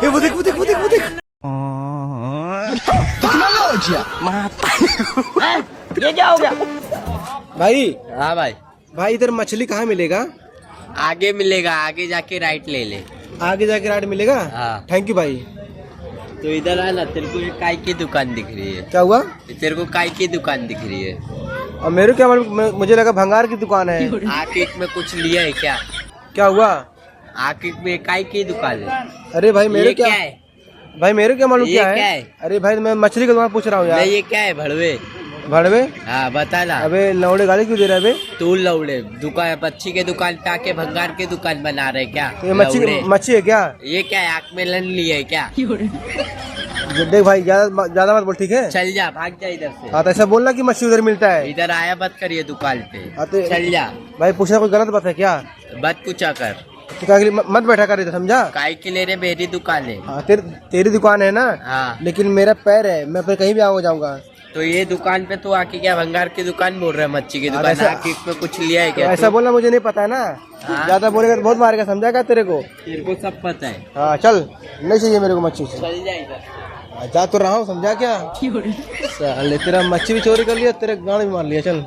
ये वो देख वो देख वो देख वो देख। ये क्या हो गया? भाई हाँ भाई, भाई इधर मछली कहाँ मिलेगा? आगे मिलेगा, आगे जाके राइट ले ले। आगे जाके राइट मिलेगा। हाँ। थैंक यू भाई। तो इधर आ ना, तेरे को एक काय की दुकान दिख रही है। क्या हुआ? तेरे को काय की दुकान दिख रही है। और मेरे क्या मालूम, मुझे लगा भंगार की दुकान है। आके में कुछ लिया है क्या? क्या हुआ? आके में काय की दुकान है। अरे भाई मेरे ये क्या है? भाई मेरे क्या मालूम ये क्या क्या है? है? अरे भाई मैं मछली की दुकान पूछ रहा हूँ यार। नहीं, ये क्या है? भड़वे। भड़वे? हाँ बता ना। अबे लौड़े गाली क्यों दे रहा है बे? तू लौड़े, दुकान मच्छी के दुकान पे आके भंगार की दुकान बना रहे क्या? तो ये लौड़े। मच्छी है क्या? ये क्या है? आँख में लन ली है क्या? देख भाई ज्यादा मत बोल, ठीक है? चल जा, भाग जा इधर से। हाँ तो ऐसा बोलना कि मच्छी उधर मिलता है। इधर आया मत करिए दुकान पे। हाँ तो चल जा, भाई पूछना कोई गलत बात है क्या? मत पूछा कर। तो क्या मत बैठा कर इधर, समझा? काय के ले रहे? मेरी दुकान है। हाँ तेरी दुकान है ना। हाँ, लेकिन मेरा पैर है, मैं फिर कहीं भी आऊँ जाऊंगा। तो ये दुकान पे तू आके क्या भंगार की दुकान बोल रहा है? मच्छी की दुकान। ऐसा- आके में कुछ लिया है तो क्या? ऐसा बोलना मुझे नहीं पता है ना। हाँ। ज्यादा बोलेगा तो बहुत मारेगा, समझा क्या तेरे को? तेरे को सब पता है। हाँ चल, नहीं चाहिए मेरे को मच्छी से। चल जा इधर। हाँ, जा तो रहा हूँ, समझा क्या? साले तेरा मच्छी भी चोरी कर लिया, तेरे गाड़ी भी मार लिया। चल